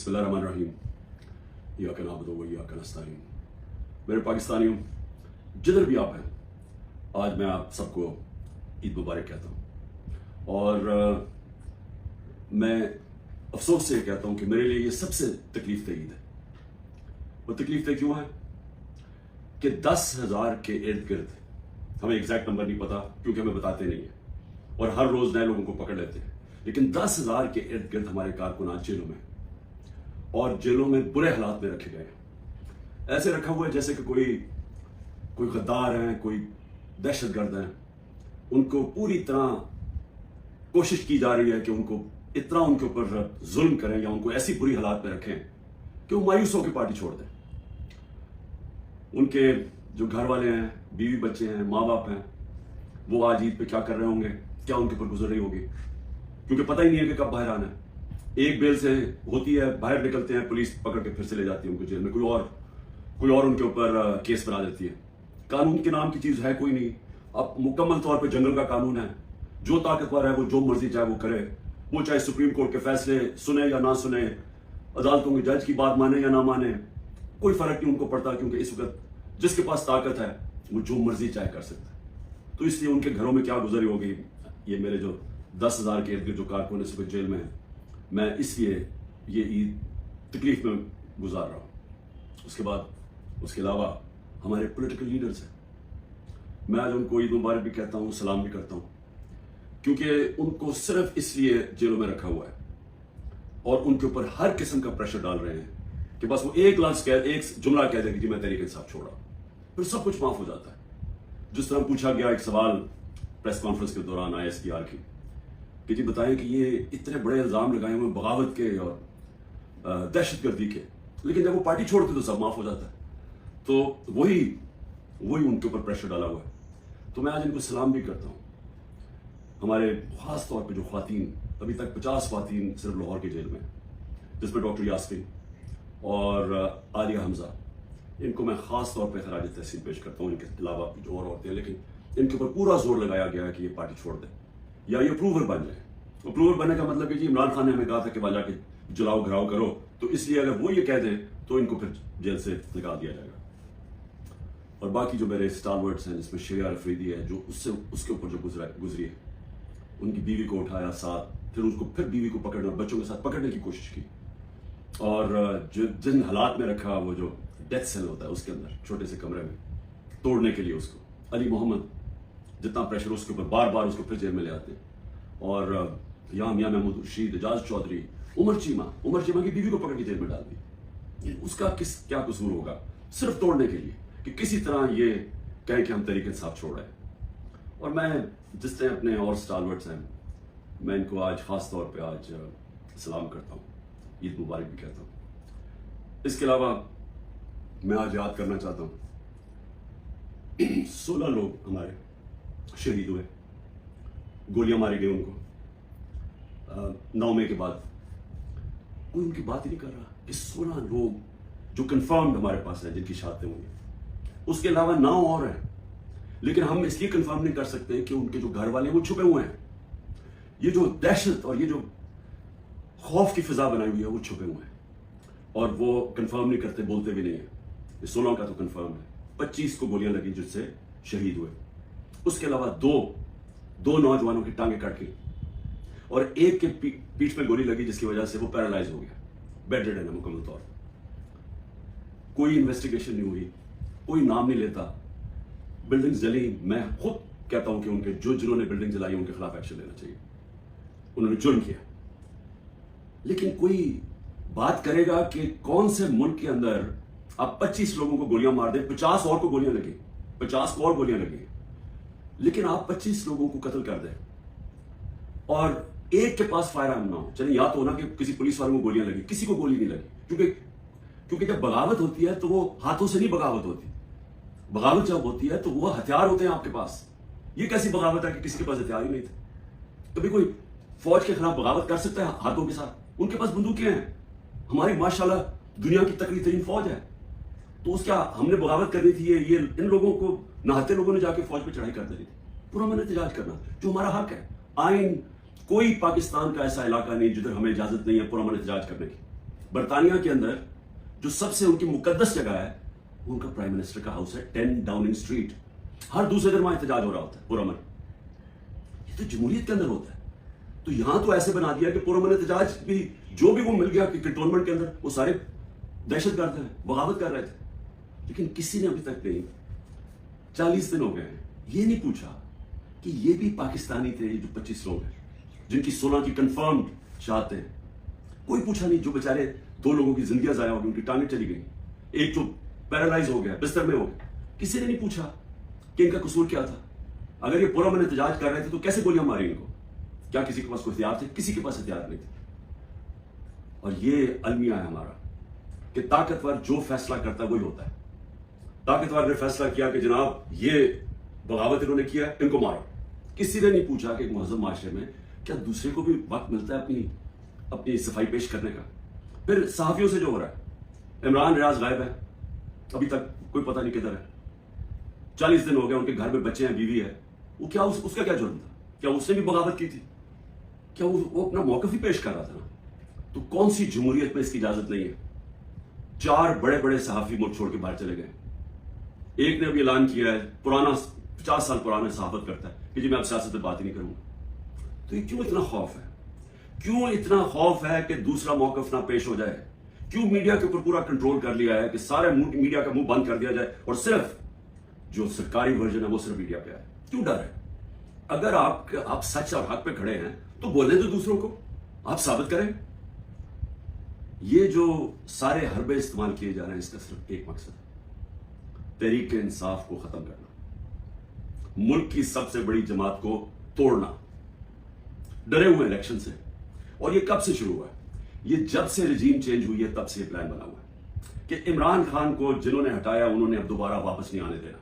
बिस्मिल्लाहिर्रहमानिर्रहीम। इय्याका नअबुदु व इय्याका नस्तईन। मेरे पाकिस्तानियों, जिधर भी आप हैं, आज मैं आप सबको ईद मुबारक कहता हूँ। और मैं अफसोस से कहता हूँ कि मेरे लिए ये सबसे तकलीफ ईद है। वो तकलीफ क्यों है कि 10,000 के इर्द गिर्द, हमें एग्जैक्ट नंबर नहीं पता क्योंकि हमें बताते नहीं है और हर रोज नए लोगों को पकड़ लेते हैं, लेकिन 10,000 के इर्द गिर्द हमारे कारकुनान जेलों में और जेलों में बुरे हालात में रखे गए हैं। ऐसे रखा हुआ है जैसे कि कोई गद्दार है, कोई दहशतगर्द है। उनको पूरी तरह कोशिश की जा रही है कि उनको इतना उनके ऊपर जुल्म करें या उनको ऐसी बुरी हालात में रखें कि वो मायूस होकर पार्टी छोड़ दें। उनके जो घर वाले हैं, बीवी बच्चे हैं, माँ बाप हैं, वो आज ईद पे क्या कर रहे होंगे, क्या उनके ऊपर गुजर रही होगी, क्योंकि पता ही नहीं है कि कब बाहर आना है। एक बेल से होती है, बाहर निकलते हैं, पुलिस पकड़ के फिर से ले जाती है उनको जेल में, कोई और उनके ऊपर केस बना देती है। कानून के नाम की चीज है कोई नहीं। अब मुकम्मल तौर पे जंगल का कानून है। जो ताकतवर है वो जो मर्जी चाहे वो करे, वो चाहे सुप्रीम कोर्ट के फैसले सुने या ना सुने, अदालतों के जज की बात माने या ना माने, कोई फर्क नहीं उनको पड़ता, क्योंकि इस वक्त जिसके पास ताकत है वो जो मर्जी चाहे कर सकता है। तो इसलिए उनके घरों में क्या गुजरी होगी, ये मेरे जो 10,000 के इर्द गिर्द जो कारकुन इस वक्त जेल में है, मैं इसलिए ये ईद तकलीफ में गुजार रहा हूँ। उसके अलावा हमारे पॉलिटिकल लीडर्स हैं, मैं आज उनको ईद मुबारक भी कहता हूँ, सलाम भी करता हूँ, क्योंकि उनको सिर्फ इसलिए जेलों में रखा हुआ है और उनके ऊपर हर किस्म का प्रेशर डाल रहे हैं कि बस वो एक जुमला कह देंगे कि मैं तहरीक इंसाफ छोड़ा, फिर सब कुछ माफ हो जाता है। जिस तरह पूछा गया एक सवाल प्रेस कॉन्फ्रेंस के दौरान ISPR की कि जी बताएं कि ये इतने बड़े इल्जाम लगाए हुए बगावत के और दहशतगर्दी के, लेकिन जब वो पार्टी छोड़ते तो सब माफ हो जाता है। तो वही उनके ऊपर प्रेशर डाला हुआ है। तो मैं आज इनको सलाम भी करता हूँ। हमारे खास तौर पे जो ख्वातीन, अभी तक 50 ख्वातीन सिर्फ लाहौर की जेल में, जिसमें डॉक्टर यास्मीन और आलिया हमजा, इनको मैं खास तौर पे खराज तहसीन पेश करता हूँ। इनके अलावा जो और औरतें, लेकिन इनके ऊपर पूरा जोर लगाया गया है कि ये पार्टी छोड़ दे या ये अप्रूवर बन जाए। अप्रूवर बनने का मतलब है कि इमरान खान ने हमें कहा था कि वहां जाके जलाओ घराव करो, तो इसलिए अगर वो ये कह दें तो इनको फिर जेल से निकाल दिया जाएगा। और बाकी जो मेरे स्टारवर्ड्स हैं, जिसमें शरिया अफरीदी है, जो उसके ऊपर जो गुजरी है, उनकी बीवी को उठाया साथ, फिर बीवी को पकड़ना, बच्चों के साथ पकड़ने की कोशिश की, और जिन हालात में रखा, वो जो डेथ सेल होता है उसके अंदर छोटे से कमरे में, तोड़ने के लिए उसको अली मोहम्मद, जितना प्रेशर उसके ऊपर, बार बार उसको फिर जेल में ले आते हैं। और यहाँ मियां महमूद रशीद, एजाज चौधरी, उमर चीमा की बीवी को पकड़ के जेल में डाल दी। उसका क्या कसूर होगा, सिर्फ तोड़ने के लिए कि किसी तरह ये कहें कि हम तहरीक इंसाफ छोड़ रहे हैं। और मैं जिस तरह अपने और स्टारवर्ड्स हैं, मैं इनको आज खास तौर पे आज सलाम करता हूँ, ईद मुबारक भी कहता हूँ। इसके अलावा मैं आज याद करना चाहता हूँ 16 लोग हमारे शहीद हुए, गोलियां मारी गई उनको 9 मई के बाद। कोई उनकी बात ही नहीं कर रहा कि 16 लोग जो कंफर्म्ड हमारे पास है जिनकी शहादतें हुई, उसके अलावा 9 और हैं, लेकिन हम इसलिए कंफर्म नहीं कर सकते कि उनके जो घर वाले वो छुपे हुए हैं। ये जो दहशत और ये जो खौफ की फिजा बनाई हुई है, वो छुपे हुए हैं और वो कंफर्म नहीं करते, बोलते भी नहीं है। 16 का तो कंफर्म है, 25 को गोलियां लगी जिससे शहीद हुए। उसके अलावा दो नौजवानों की टांगे कट गई और एक के पीठ में गोली लगी जिसकी वजह से वो पैरालाइज हो गया, बेड रिडन है मुकम्मल तौर। कोई इन्वेस्टिगेशन नहीं हुई, कोई नाम नहीं लेता। बिल्डिंग जली, मैं खुद कहता हूं कि उनके जिन्होंने बिल्डिंग जलाई उनके खिलाफ एक्शन लेना चाहिए, उन्होंने जुर्म किया। लेकिन कोई बात करेगा कि कौन से मुल्क के अंदर आप 25 लोगों को गोलियां मार दें, 50 और को गोलियां लगी, 50 को और गोलियां लगी, लेकिन आप 25 लोगों को कत्ल कर दें और एक के पास फायर आर्म ना हो। चलिए, या तो ना कि किसी पुलिस वाले को गोलियां लगी, किसी को गोली नहीं लगी, क्योंकि जब बगावत होती है तो वो हाथों से नहीं बगावत होती। बगावत जब होती है तो वो हथियार होते हैं आपके पास। ये कैसी बगावत है कि किसी के पास हथियार ही नहीं थे। कभी कोई फौज के खिलाफ बगावत कर सकता है हाथों के साथ? उनके पास बंदूकें हैं। हमारी माशाल्लाह दुनिया की तकड़ी तरीन फौज है, तो उसका हमने बगावत करनी थी। ये इन लोगों को, नहाते लोगों ने जाके फौज पे चढ़ाई कर देनी थी, पुरअमन एहतजाज करना, जो हमारा हक है। आइन, कोई पाकिस्तान का ऐसा इलाका नहीं जिधर हमें इजाजत नहीं है पुरअमन एहतजाज करने की। बर्तानिया के अंदर जो सबसे उनकी मुकद्दस जगह है वो उनका प्राइम मिनिस्टर का हाउस है, 10 डाउनिंग स्ट्रीट। हर दूसरे दिन वहां एहतजाज हो रहा होता है, पुरअमन। ये तो जमहूरियत के अंदर होता है। तो यहां तो ऐसे बना दिया कि पुरअमन एहतजाज भी जो भी वो मिल गया कि कंटोनमेंट के अंदर वो सारे दहशतगर्द हैं, बगावत कर रहे थे। लेकिन किसी ने अभी तक नहीं, 40 दिन हो गए हैं, ये नहीं पूछा कि ये भी पाकिस्तानी थे, जो 25 लोग हैं जिनकी 16 की कंफर्म चाहते हैं। कोई पूछा नहीं। जो बेचारे 2 लोगों की जिंदगियां जाया हो गई, उनकी टांगें चली गई, एक जो पैरालाइज हो गया, बिस्तर में हो गया। किसी ने नहीं पूछा कि इनका कसूर क्या था। अगर ये पुरअमन एहतजाज कर रहे थे तो कैसे गोलियां मारी इनको? क्या किसी के पास कोई हथियार थे? किसी के पास हथियार नहीं थे। और ये अलमिया है हमारा कि ताकतवर जो फैसला करता है वही होता है। ताकतवर ने फैसला किया कि जनाब ये बगावत इन्होंने किया, इनको मारो। किसी ने नहीं पूछा कि एक मुहज़्ज़म माशरे में क्या दूसरे को भी वक्त मिलता है अपनी सफाई पेश करने का। फिर सहाफियों से जो हो रहा है, इमरान रियाज गायब है, अभी तक कोई पता नहीं किधर है। 40 दिन हो गए, उनके घर में बच्चे हैं, बीवी है। वो क्या उसका क्या जुर्म था? क्या उसने भी बगावत की थी? क्या वो अपना मौक़िफ़ ही पेश कर रहा था ना? तो कौन सी जमहूरियत में इसकी इजाजत नहीं है? 4 बड़े बड़े सहाफी मुल्क छोड़ के बाहर चले गए। एक ने अभी ऐलान किया है, पुराना 50 साल पुराना सहाफत करता है कि जी मैं अब सियासत पे बात ही नहीं करूंगा। तो ये क्यों इतना खौफ है? क्यों इतना खौफ है कि दूसरा मौक़िफ़ ना पेश हो जाए? क्यों मीडिया के ऊपर पूरा कंट्रोल कर लिया है कि सारे मीडिया का मुंह बंद कर दिया जाए और सिर्फ जो सरकारी वर्जन है वो सिर्फ मीडिया पे है? क्यों डर है? अगर आप सच और हक पे खड़े हैं तो बोलने दो दूसरों को, आप साबित करें। ये जो सारे हरबे इस्तेमाल किए जा रहे हैं, इसका सिर्फ एक मकसद है, तहरीक इंसाफ को खत्म करना, मुल्क की सबसे बड़ी जमात को तोड़ना। डरे हुए इलेक्शन से। और ये कब से शुरू हुआ है? ये जब से रजीम चेंज हुई है तब से ये प्लान बना हुआ है कि इमरान खान को जिन्होंने हटाया उन्होंने अब दोबारा वापस नहीं आने देना।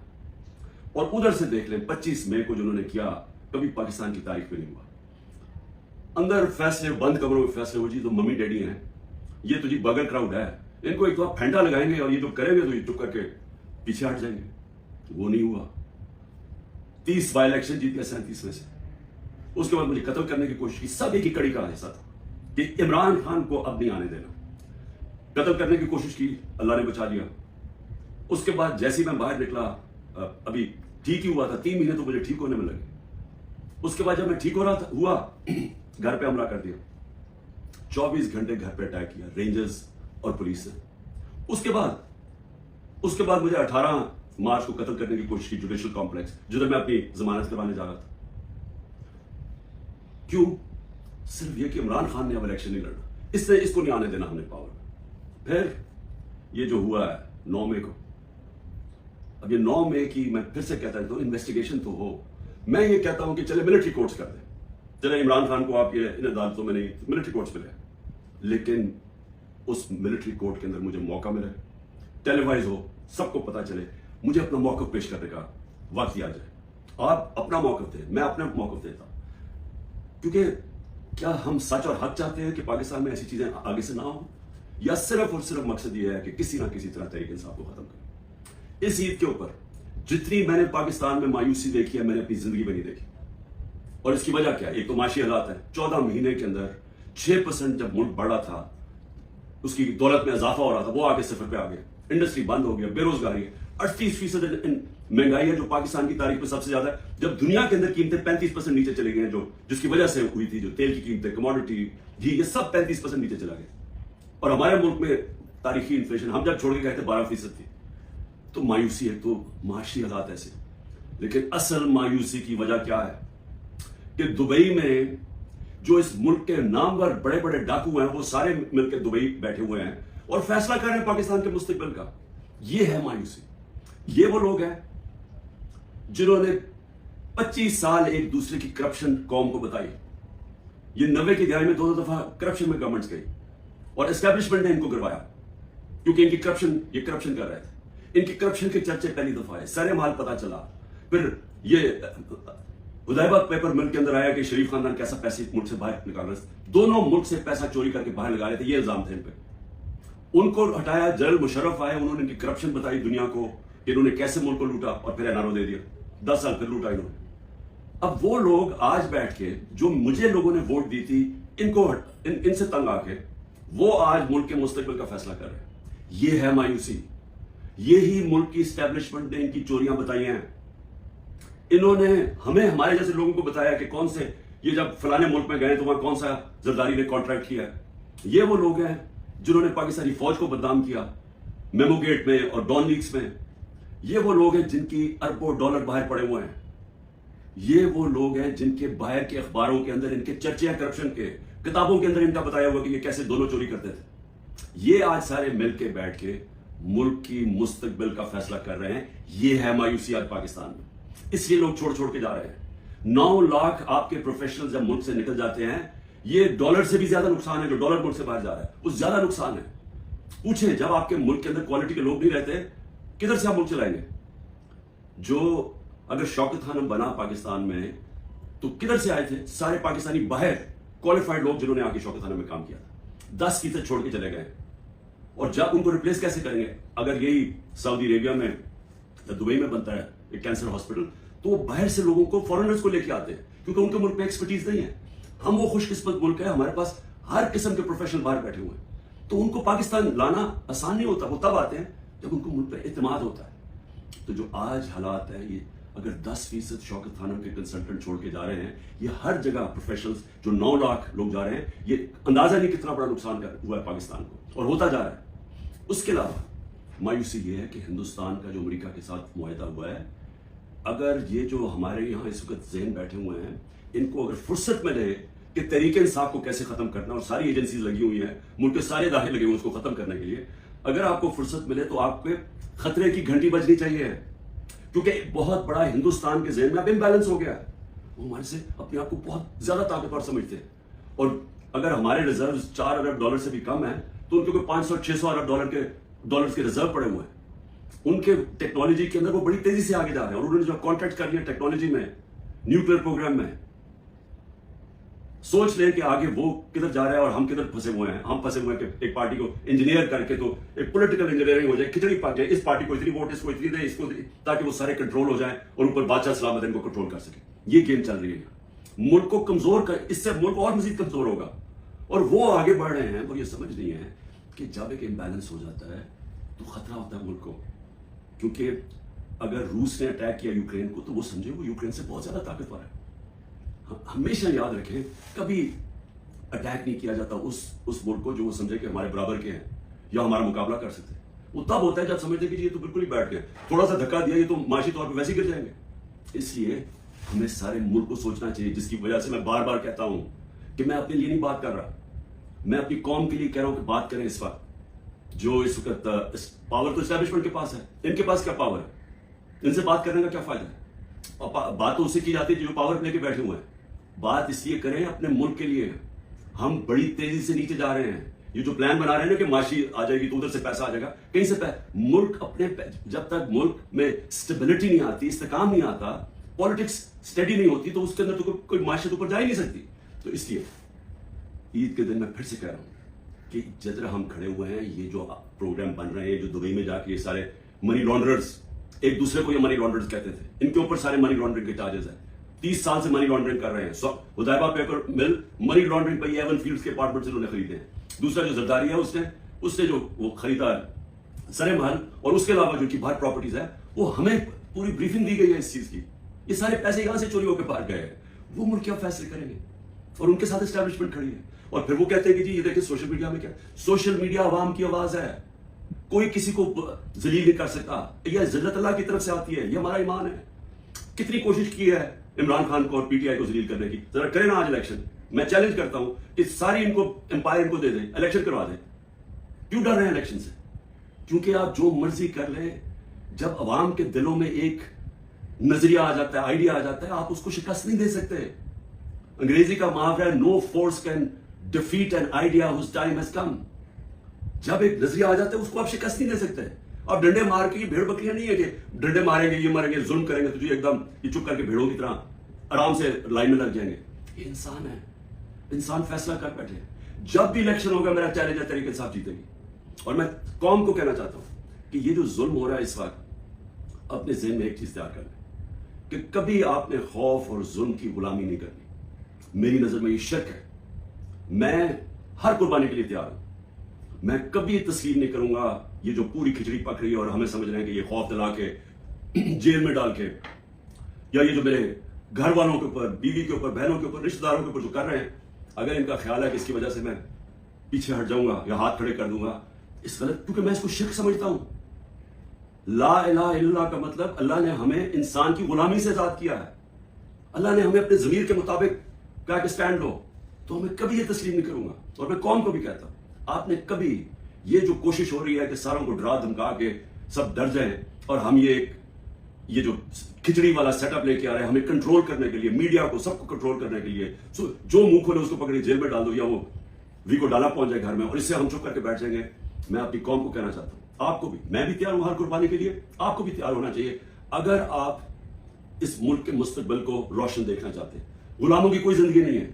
और उधर से देख लें, 25 मई को जिन्होंने किया कभी पाकिस्तान की तारीख में नहीं हुआ। अंदर फैसले, बंद कमरों में फैसले हो जी, तो मम्मी डैडी हैं, ये तो जी बगल क्राउड है, इनको एक तो आप फेंटा लगाएंगे और ये जो करेंगे तो ये चुप करके पीछे हट जाएंगे। वो नहीं हुआ। 30 बाई इलेक्शन जीत गया 37 में से। उसके बाद मुझे कत्ल करने की कोशिश की। सब एक ही कड़ी का हिस्सा था कि इमरान खान को अब नहीं आने देना। कत्ल करने की कोशिश की, अल्लाह ने बचा लिया। उसके बाद जैसे ही मैं बाहर निकला, अभी ठीक ही हुआ था, 3 महीने तो मुझे ठीक होने में लगे। उसके बाद जब मैं ठीक हो रहा था हुआ घर पे हमला कर दिया। 24 घंटे घर पे अटैक किया रेंजर्स और पुलिस ने। उसके बाद मुझे 18 मार्च को कत्ल करने की कोशिश की, जुडिशियल कॉम्प्लेक्स, जिधर मैं अपनी जमानत करवाने जा रहा था। क्यों? सिर्फ यह कि इमरान खान ने अब इलेक्शन नहीं लड़ना, इसको नहीं आने देना हमने पावर। फिर ये जो हुआ है 9 मई को, अब ये 9 मई की मैं फिर से कहता हूं, इन्वेस्टिगेशन तो हो। मैं ये कहता हूं कि चले मिलिट्री कोर्ट्स कर दें, चले इमरान खान को आप ये इन अदालतों में नहीं, मिलिट्री कोर्ट्स मिले, लेकिन उस मिलिट्री कोर्ट के अंदर मुझे मौका मिले, टेलीवाइज हो, सबको पता चले, मुझे अपना मौक़िफ़ पेश करने का वक्त आ जाए। आप अपना मौक़िफ़ दें, मैं अपना मौक़िफ़ देता। क्योंकि क्या हम सच और हक चाहते हैं कि पाकिस्तान में ऐसी चीजें आगे से ना हो, या सिर्फ और सिर्फ मकसद यह है कि किसी ना किसी तरह तहरीक इंसाफ को खत्म करें? इस ईद के ऊपर जितनी मैंने पाकिस्तान में मायूसी देखी है, मैंने अपनी जिंदगी में नहीं देखी। और इसकी वजह क्या है? एक तो माशी हालात है। 14 महीने के अंदर 6% जब मुल्क बढ़ा था, उसकी दौलत में इजाफा हो रहा था, वो आगे 0 पे आ गया। इंडस्ट्री बंद हो गया, बेरोजगारी है, 38% महंगाई है जो पाकिस्तान की तारीख में सबसे ज्यादा है। जब दुनिया के अंदर कीमतें 35% नीचे चली गई हैं, जिसकी वजह से हुई थी, जो तेल की कीमतें, कमोडिटी, घी, ये सब 35% नीचे चला गया। और हमारे मुल्क में तारीखी इन्फ्लेशन हम जब छोड़ के गए थे 12% थी। तो मायूसी है, तो माशी हालात ऐसे। लेकिन असल मायूसी की वजह क्या है कि दुबई में जो इस मुल्क के नामवर बड़े बड़े डाकू हैं, वो सारे मिलकर दुबई बैठे हुए हैं और फैसला कर रहे हैं पाकिस्तान के मुस्तकबिल का। ये है मायूसी। ये वो लोग हैं जिन्होंने 25 साल एक दूसरे की करप्शन कौम को बताई। ये 90 की दिहाई में 2 दफा करप्शन में गवर्नमेंट्स गई और एस्टैब्लिशमेंट ने इनको करवाया, क्योंकि ये करप्शन कर रहे थे। इनकी करप्शन के चर्चे पहली दफा है, सरे माल पता चला। फिर ये हुदैबा पेपर मिल के अंदर आया कि शरीफ खानदान कैसा पैसे मुल्क से बाहर निकाल रहे थे। दोनों मुल्क से पैसा चोरी करके बाहर लगा रहे थे, ये इल्जाम थे इन पे। उनको हटाया, जनरल मुशर्रफ आए, उन्होंने इनकी करप्शन बताई दुनिया को, इन्होंने कैसे मुल्क को लूटा और फिर एनआरओ दे दिया। 10 साल फिर लूटा इन्होंने। अब वो लोग आज बैठ के, जो मुझे लोगों ने वोट दी थी, इनसे तंग आके वो आज मुल्क के मुस्तकबिल का फैसला कर रहे हैं। ये है मायूसी। यही मुल्क की स्टैब्लिशमेंट ने इनकी चोरियां बताई हैं। इन्होंने हमें, हमारे जैसे लोगों को बताया कि कौन से, ये जब फलाने मुल्क में गए तो वहां कौन सा जरदारी ने कॉन्ट्रैक्ट किया। ये वो लोग हैं जिन्होंने पाकिस्तानी फौज को बदनाम किया मेमोगेट में और डॉन लीक्स में। ये वो लोग हैं जिनकी अरबों डॉलर बाहर पड़े हुए हैं। ये वो लोग हैं जिनके बाहर के अखबारों के अंदर इनके चर्चे हैं करप्शन के, किताबों के अंदर इनका बताया हुआ कि ये कैसे दोनों चोरी करते थे। ये आज सारे मिलके बैठ के मुल्क की मुस्तकबिल का फैसला कर रहे हैं। ये है मायूसी आज पाकिस्तान में। इसलिए लोग छोड़ छोड़ के जा रहे हैं। 9 लाख आपके प्रोफेशनल जब मुल्क से निकल जाते हैं, ये डॉलर से भी ज्यादा नुकसान है। जो डॉलर मुल्क से बाहर जा रहा है उस ज्यादा नुकसान है। पूछे, जब आपके मुल्क के अंदर क्वालिटी के लोग नहीं रहते, किधर से आप मुल्क चलाएंगे? जो अगर शौकत खानम बना पाकिस्तान में तो किधर से आए थे? सारे पाकिस्तानी बाहर क्वालिफाइड लोग जिन्होंने आके शौकत खानम में काम किया था, 10% छोड़ के चले गए। और जब उनको रिप्लेस कैसे करेंगे? अगर यही सऊदी अरेबिया में या दुबई में बनता है एक कैंसर हॉस्पिटल, तो वो बाहर से लोगों को, फॉरेनर्स को लेके आते हैं, क्योंकि उनके मुल्क में एक्सपर्टीज नहीं है। हम वो खुशकिस्मत मुल्क है, हमारे पास हर किस्म के प्रोफेशनल बाहर बैठे हुए हैं। तो उनको पाकिस्तान लाना आसान नहीं होता। वो तब आते हैं जब उनको मुल्क पर एतमाद होता है। तो जो आज हालात है, ये अगर 10% शौकत खानम के कंसल्टेंट छोड़ के जा रहे हैं, ये हर जगह प्रोफेशनल्स जो 9 लाख लोग जा रहे हैं, ये अंदाजा नहीं कितना बड़ा नुकसान हुआ है पाकिस्तान को, और होता जा रहा है। उसके अलावा मायूसी ये है कि हिंदुस्तान का जो अमेरिका के साथ मुआहदा हुआ है, अगर ये जो हमारे यहाँ इस वक्त ज़हन बैठे हुए हैं, इनको अगर फुर्सत मिले कि तरीके इंसाफ को कैसे खत्म करना, और सारी एजेंसीज लगी हुई हैं, मुल्क के सारे दाखिल लगे हुए हैं उसको खत्म करने के लिए, अगर आपको फुर्सत मिले तो आपके खतरे की घंटी बजनी चाहिए। क्योंकि बहुत बड़ा हिंदुस्तान के ज़हन में अब इम्बैलेंस हो गया है। वो हमारे से अपने आप को बहुत ज्यादा ताकतवर समझते हैं, और अगर हमारे रिजर्व 4 अरब डॉलर से भी कम है, तो उनके कोई 500-600 अरब डॉलर के रिजर्व पड़े हुए हैं। उनके टेक्नोलॉजी के अंदर वो बड़ी तेजी से आगे जा रहे हैं, और उन्होंने जो कॉन्ट्रैक्ट कर लिया टेक्नोलॉजी में, न्यूक्लियर प्रोग्राम में, सोच लें कि आगे वो किधर जा रहा है और हम किधर फंसे हुए हैं। हम फंसे हुए हैं कि एक पार्टी को इंजीनियर करके, तो एक पॉलिटिकल इंजीनियरिंग हो जाए, खिचड़ी पक जाए, इस पार्टी को इतनी वोट, इसको इतनी दे, इसको, ताकि वो सारे कंट्रोल हो जाए और ऊपर बादशाह सलामत इनको कंट्रोल कर सके। ये गेम चल रही है। मुल्क को कमजोर कर, इससे मुल्क और मजीद कमजोर होगा। और वो आगे बढ़ रहे हैं और ये समझ नहीं है कि जब एक इम्बैलेंस हो जाता है तो खतरा होता है मुल्क को। क्योंकि अगर रूस ने अटैक किया यूक्रेन को, तो वो समझे वो यूक्रेन से बहुत ज्यादा ताकतवर है। हमेशा याद रखें, कभी अटैक नहीं किया जाता उस मुल्क को जो वो समझे कि हमारे बराबर के हैं या हमारा मुकाबला कर सकते हैं। वो तब होता है जब समझते कि ये तो बिल्कुल ही बैठ गए, थोड़ा सा धक्का दिया ये तो माशी तौर पर वैसे ही गिर जाएंगे। इसलिए हमें सारे मुल्क को सोचना चाहिए, जिसकी वजह से मैं बार बार कहता हूं कि मैं अपने लिए नहीं बात कर रहा, मैं अपनी कौम के लिए कह रहा हूं कि बात करें। इस वक्त जो इस वक्त पावर तो एस्टैब्लिशमेंट के पास है, इनके पास क्या पावर है? इनसे बात करने का क्या फायदा है? और बात तो उससे की जाती है जो पावर लेके बैठे हुए हैं। बात इसलिए करें अपने मुल्क के लिए। हम बड़ी तेजी से नीचे जा रहे हैं। ये जो प्लान बना रहे हैं ना कि माशी आ जाएगी तो उधर से पैसा आ जाएगा, कहीं से मुल्क अपने, जब तक मुल्क में स्टेबिलिटी नहीं आती, इस्तेकाम नहीं आता, पॉलिटिक्स स्टेडी नहीं होती, तो उसके अंदर तो कोई माशियत ऊपर जा ही नहीं सकती। तो इसलिए ईद के दिन मैं फिर से कह रहा हूं कि जिधर हम खड़े हुए हैं, ये जो प्रोग्राम बन रहे हैं, जो दुबई में जाके ये सारे मनी लॉन्ड्रर्स, एक दूसरे को ये मनी लॉन्ड्रर्स कहते थे, इनके ऊपर सारे मनी लॉन्ड्रिंग के चार्जेस है। 30 साल से मनी लॉन्ड्रिंग कर रहे हैं। हुदैबा पेपर मिल मनी लॉन्ड्रिंग पर एवन फील्ड्स के अपार्टमेंट्स इन्होंने खरीदे हैं। दूसरा जो जरदारी है उससे जो वो खरीदा सरे महल, और उसके अलावा जो की बाहर प्रॉपर्टीज है, वो हमें पूरी ब्रीफिंग दी गई है इस चीज की। ये सारे पैसे यहां से चोरी होकर बाहर गए हैं। वो मुल्क क्या फैसले करेंगे? और उनके साथ एस्टैब्लिशमेंट खड़ी है। और फिर वो कहते हैं कि जी ये देखिए सोशल मीडिया में क्या, सोशल मीडिया आवाम की आवाज है, कोई किसी को जलील नहीं कर सकता। यह जिल्लत अल्लाह की तरफ से आती है, यह हमारा ईमान है। कितनी कोशिश की है इमरान खान को और पीटीआई को जलील करने की, जरा करें ना आज इलेक्शन। मैं चैलेंज करता हूं कि सारी इनको एम्पायर इनको दे दें, इलेक्शन करवा दें। क्यों डर रहे हैं इलेक्शन से? क्योंकि आप जो मर्जी कर लें, जब अवाम के दिलों में एक नजरिया आ जाता है, आइडिया आ जाता है, आप उसको शिकस्त नहीं दे सकते। अंग्रेजी का मुहावरा है, no force can defeat an idea whose time has come. जब एक नजरिया आ जाता है उसको आप शिकस्त नहीं दे सकते। अब डंडे मार के, ये भेड़ बकरियां नहीं है कि डंडे मारेंगे, ये मारेंगे, जुल्म करेंगे तो जी एकदम ये चुप करके भेड़ों की तरह आराम से लाइन में लग जाएंगे। ये इंसान है, इंसान फैसला कर बैठे। जब भी इलेक्शन होगा मेरा चैलेंज है, तरीके इंसाफ जीतेगी। और मैं कौम को कहना चाहता हूं कि ये जो जुल्म हो रहा है इस वक्त, अपने ज़हन में एक चीज तैयार कर लें कि कभी आपने खौफ और जुल्म की गुलामी नहीं करनी। मेरी नजर में ये शिर्क है। मैं हर कुर्बानी के लिए तैयार हूं, मैं कभी तस्लीम नहीं करूंगा ये जो पूरी खिचड़ी पक रही है और हमें समझ रहे हैं कि ये खौफ दिला के जेल में डाल के, या ये जो मेरे घर वालों के ऊपर, बीवी के ऊपर, बहनों के ऊपर, रिश्तेदारों के ऊपर जो कर रहे हैं, अगर इनका ख्याल है कि इसकी वजह से मैं पीछे हट जाऊंगा या हाथ खड़े कर दूंगा, इस गलत, क्योंकि मैं इसको शिर्क समझता हूं। ला इलाहा इल्लल्लाह का मतलब अल्लाह ने हमें इंसान की गुलामी से आजाद किया है। अल्लाह ने हमें अपने जमीर के मुताबिक कहा कि स्टैंड लो, तो मैं कभी ये तस्लीम नहीं करूंगा। और मैं कौम को भी कहता हूं, आपने कभी ये जो कोशिश हो रही है कि सारों को डरा धमका के सब डर जाएं और हम ये जो खिचड़ी वाला सेटअप लेके आ रहे हैं हमें कंट्रोल करने के लिए, मीडिया को, सबको कंट्रोल करने के लिए, जो मुंह खोले उसको पकड़े जेल में डाल दो या वो को डाला पहुंच जाए घर में और इससे हम चुप करके बैठ जाएंगे। मैं अपनी कौम को कहना चाहता हूं, आपको भी, मैं भी तैयार हूं हर कुर्बानी के लिए, आपको भी तैयार होना चाहिए अगर आप इस मुल्क के मुस्तकबिल को रोशन देखना चाहते हैं। गुलामों की कोई जिंदगी नहीं है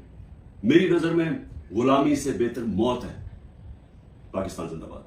मेरी नजर में, गुलामी से बेहतर मौत है। पाकिस्तान जिंदाबाद।